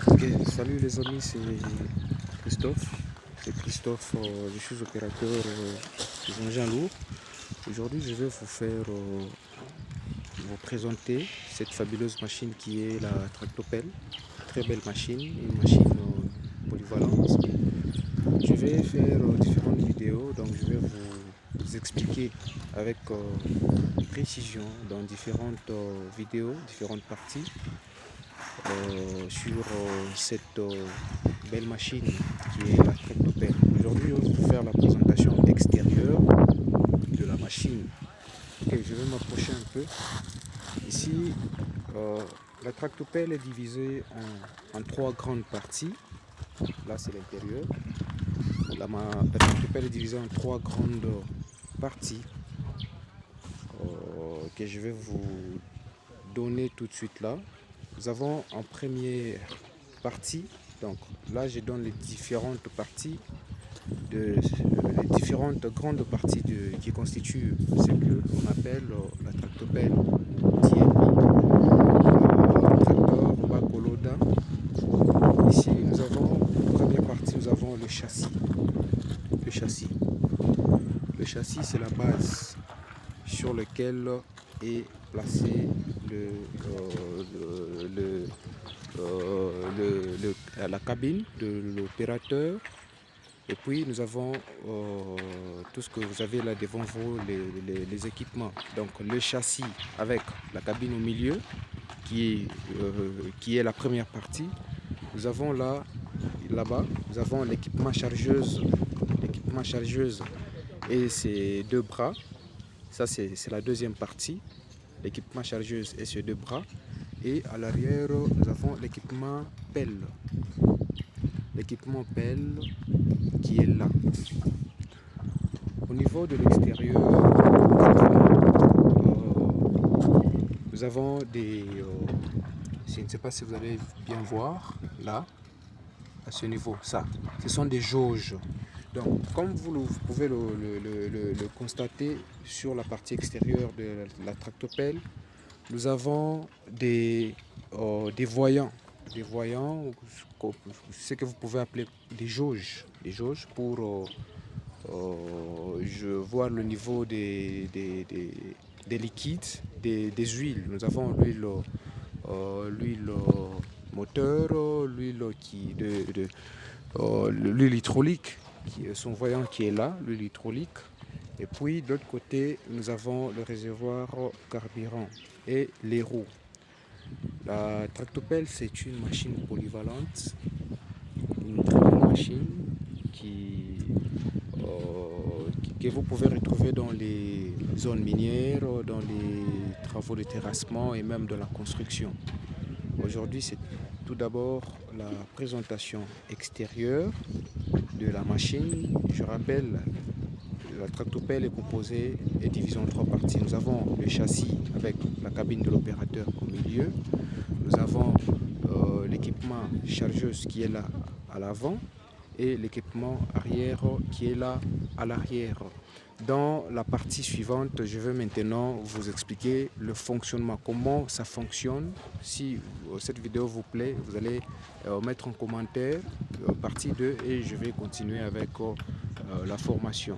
Ok, salut les amis, c'est Christophe. Je suis opérateur des engins lourds. Aujourd'hui, je vais vous présenter cette fabuleuse machine qui est la tractopelle. Très belle machine, une machine polyvalente. Je vais faire différentes vidéos, donc je vais vous expliquer avec précision dans différentes vidéos, différentes parties sur cette belle machine qui est la tractopelle. Aujourd'hui, je vais vous faire la présentation extérieure de la machine. Ok, je vais m'approcher un peu. Ici, la tractopelle est divisée en trois grandes parties. Là, c'est l'intérieur. La tractopelle est divisée en trois grandes parties que je vais vous donner tout de suite là. Nous avons en première partie, donc là je donne les différentes parties, les différentes grandes parties qui constituent ce que l'on appelle la tractopelle tracteur Bakoloda. Ici nous avons, première partie, nous avons le châssis. Le châssis, c'est la base sur laquelle est placé la cabine de l'opérateur. Et puis nous avons tout ce que vous avez là devant vous, les équipements. Donc le châssis avec la cabine au milieu qui est la première partie. Nous avons là-bas, nous avons l'équipement chargeuse et ses deux bras. Ça c'est la deuxième partie, l'équipement chargeuse et ses deux bras. Et à l'arrière, nous avons l'équipement pelle. L'équipement pelle qui est là. Au niveau de l'extérieur, nous avons des... je ne sais pas si vous allez bien voir, là, à ce niveau, ça. Ce sont des jauges. Donc, comme vous pouvez le constater sur la partie extérieure de la tractopelle, nous avons des voyants, ce que vous pouvez appeler des jauges pour voir le niveau des liquides, des huiles. Nous avons l'huile moteur, l'huile hydraulique, son voyant qui est là, l'huile hydraulique. Et puis de l'autre côté, nous avons le réservoir carburant et les roues. La tractopelle, c'est une machine polyvalente, une très bonne machine que vous pouvez retrouver dans les zones minières, dans les travaux de terrassement et même dans la construction. Aujourd'hui, c'est tout d'abord la présentation extérieure de la machine. Je rappelle, la tractopelle est composée et divisée en trois parties. Nous avons le châssis avec la cabine de l'opérateur au milieu. Nous avons l'équipement chargeuse qui est là à l'avant et l'équipement arrière qui est là à l'arrière. Dans la partie suivante, je vais maintenant vous expliquer le fonctionnement, comment ça fonctionne. Si cette vidéo vous plaît, vous allez mettre en commentaire partie 2 et je vais continuer avec la formation.